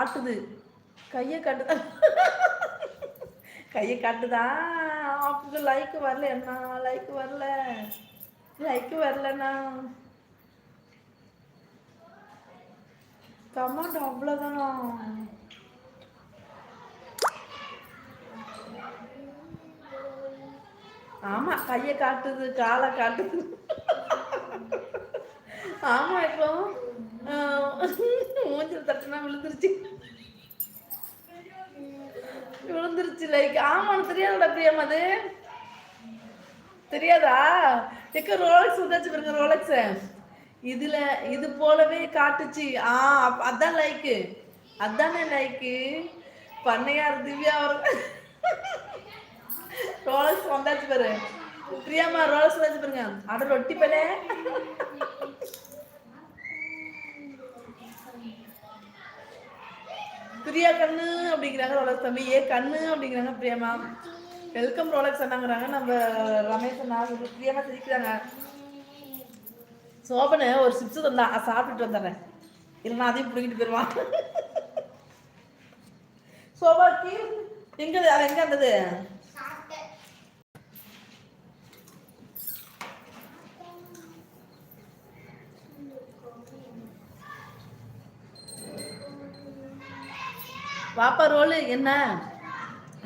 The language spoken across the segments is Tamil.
காட்டுது, கையை காட்டுதா, கையை காட்டுதா. அப்படி லைக் வரல, என்ன லைக் வரல, லைக் வரலண்ணா. கமெண்ட் அவ்வளோதானா? ஆமா, கையை காட்டுது, காலை காட்டுது. ஆமா, இப்போ மூஞ்சில் தட்டுனா விழுந்துருச்சு, விழுந்துருச்சு லைக். ஆமான்னு தெரியாதா பிரியம்? அது தெரியாதா? எக்க ரோலக்ஸ் வந்தாச்சு பாருங்க, ரோலக்ஸ் இதுல இது போலவே காட்டுச்சு. அதான் லைக்கு, அதானே லைக்கு. பண்ணையார் திவ்யா அவர் ரோலக்ஸ் வந்தாச்சு பாரு பிரியாமா, ரோலக்ஸ் வந்தாச்சு பாருங்க. அட ரொட்டி பலே பிரியா கண்ணு அப்படிங்கிறாங்க ரோலக்ஸ் தம்பி. ஏ கண்ணு அப்படிங்கிறாங்க பிரியாமா. வெல்கம் ரோலக்ஸ் அண்ணாங்கிறாங்க நம்ம ரமேஷ் அண்ணா. பிரியாமா சிரிக்கிறாங்க. சோபனை ஒரு சிப்ஸ் தந்தா, சாப்பிட்டுட்டு வந்துடுறேன், இல்லைன்னா அதையும் பிடிக்கிட்டு போயிடுவான். சோபாக்கு எங்க அது எங்க இருந்தது? பாப்பா ரோலு என்ன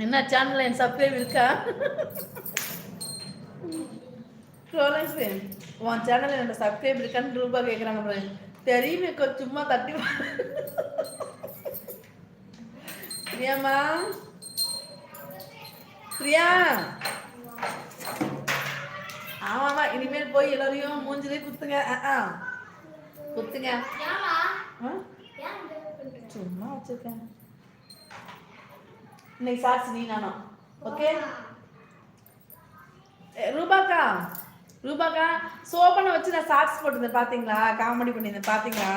என்ன சேனல்ல என் சப்ஸ்கிரைப் இருக்கா? ரோலக்ஸ் உன் சேனல்ல என்னோட சப்ஸ்கிரைப் இருக்கான்னு ரூபா கேட்குறாங்க. தெரியுமே, சும்மா தட்டி. பிரியாமா, பிரியா, ஆமாமா, இனிமேல் போய் எல்லாரையும் மூஞ்சிலே குத்துங்க, குத்துங்க. சும்மா வச்சிருக்கேன். இன்னைக்கு சாட்சி நீ நானும். ஓகே ரூபாக்கா, ரூபாக்கா சோபனை வச்சு நான் ஷார்ட்ஸ் போட்டிருந்தேன், பாத்தீங்களா? காமெடி பண்ணியிருந்தேன், பாத்தீங்களா?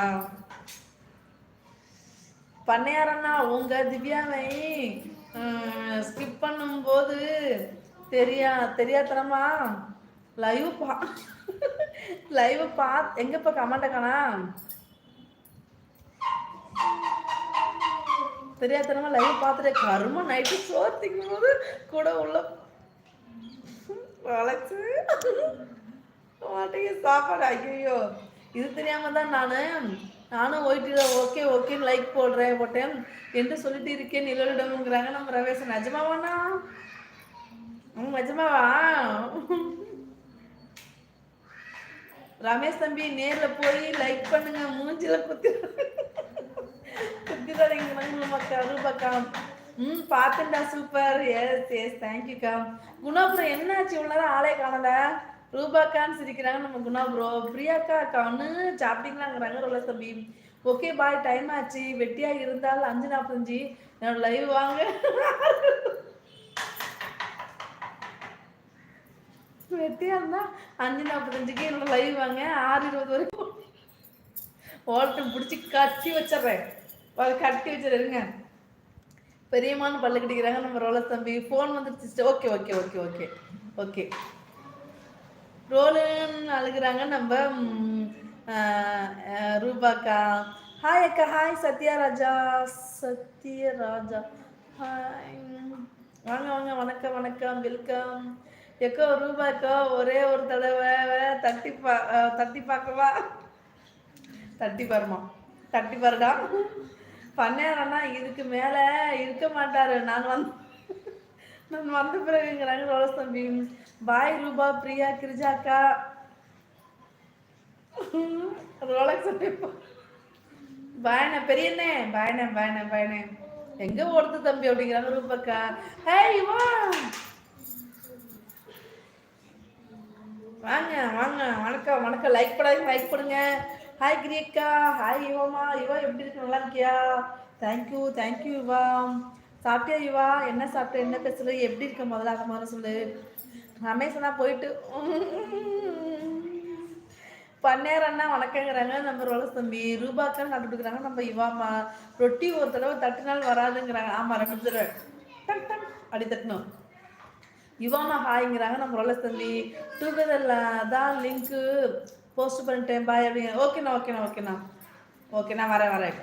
பண்ணையாரண்ணா, உங்க திவ்யாவை ஸ்கிப் பண்ணும்போது தெரியாதனமா லைவ் எங்கப்பா கமெண்ட் காணா? தெரியாதனமா லைவ் பார்த்துட்டு கருமா நைட்டு சோறு திங்கும் போது கூட உள்ள வளர்ச்சி மாட்டேங்க சாப்பாடு. ஐயோ, இது தெரியாம தான் நானும் ஓய்ட்டு ஓகே ஓகேன்னு லைக் போட்டேன் என்று சொல்லிட்டு இருக்கேன் நிலவிடம்ங்கிறாங்க நம்ம ரமேஷ். நிஜமாவாண்ணா? நிஜமாவா? ரமேஷ் தம்பி நேர்ல போய் லைக் பண்ணுங்க, மூஞ்சில குத்திடாதீங்க ரூபாக்கா. பாத்துண்டா, சூப்பர். எஸ் எஸ், தேங்க்யூக்கா. குணாபுரம் என்னாச்சு இவ்வளோ நேரம் ஆளே காணல? ரூபாக்கான்னு சிரிக்கிறாங்க நம்ம குணா ப்ரோ. பிரியாக்கா கண்ணு சாப்பிட்டீங்களாங்கிறாங்க ரோலக்ஸ் தம்பி. ஓகே பாய், டைம் ஆச்சு. வெட்டியா இருந்தால் 5:45 என்னோட லைவ் வாங்க. வெட்டியா இருந்தா 5:45க்கு என்னோட லைவ் வாங்க. 6:20 வரைக்கும் ஓட்டம் பிடிச்சி கட்டி வச்சிடுறேன், கட்டி வச்சிருங்க. பெரியம்மான்னு பல்லு கட்டிக்கிறாங்க நம்ம ரோலக்ஸ் தம்பி. ஃபோன் வந்துருச்சு. Okay okay okay okay okay. ரோலுன்னு அழுகுறாங்க நம்ம ரூபாக்கா. ஹாய் அக்கா, ஹாய் சத்யராஜா, சத்யராஜா ஹாய், வாங்க வாங்க, வணக்கம் வணக்கம், வெல்கம். எக்கோ ரூபாக்கா ஒரே ஒரு தடவை தட்டி பார்க்கவா? தட்டி பாருமா, தட்டி பாருடா. பண்ணேறனா இதுக்கு மேலே இருக்க மாட்டாரு. நான் வந்த பிறகுங்கிறாங்க ரோலக்ஸ் தம்பி. பாய் ரூபா, பிரியா, கிரிஜாக்கா, ரோலக்ஸ் தம்பி. பாய்ண்ணே பெரியண்ணே, பாய்ண்ணே பாய்ண்ணே பாய்ண்ணே. எங்க ஓடுது தம்பி அப்படிங்கிறாங்க ரூபாக்கா. ஹேய் வா, வாங்க வாங்க, வணக்கம் வணக்கம். லைக் பண்ணாதீங்க, லைக் பண்ணுங்க. Hi கிரியக்கா, hi யுவமா. யுவா எப்படி இருக்கு, நல்லா இருக்கியா? தேங்க்யூ தேங்க்யூ யுவா. சாப்பிட்டியா யுவா? என்ன சாப்பிட்ட, என்ன பேசுற, எப்படி இருக்க? முதல்ல சொல்லு. ரமேஷ் அண்ணா போயிட்டு பண்ணேர் அண்ணா வணக்கங்கிறாங்க நம்ம ரோலக்ஸ் தம்பி. ரூபாக்கான்னு சாப்பிட்டுக்கிறாங்க நம்ம யுவாமா. ரொட்டி ஒரு தடவை தட்டுனாலும் வராதுங்கிறாங்க. ஆமா, 2 தடவை அப்படி தட்டணும். யுவானா ஹாய்ங்கிறாங்க நம்ம ரோலக்ஸ் தம்பி. டுகெதர்ல தான் லிங்க்கு போஸ்ட் பண்ணிட்டேன் பாய் அப்படிங்க. ஓகேண்ணா ஓகேண்ணா ஓகேண்ணா ஓகே, நான் வரேன்.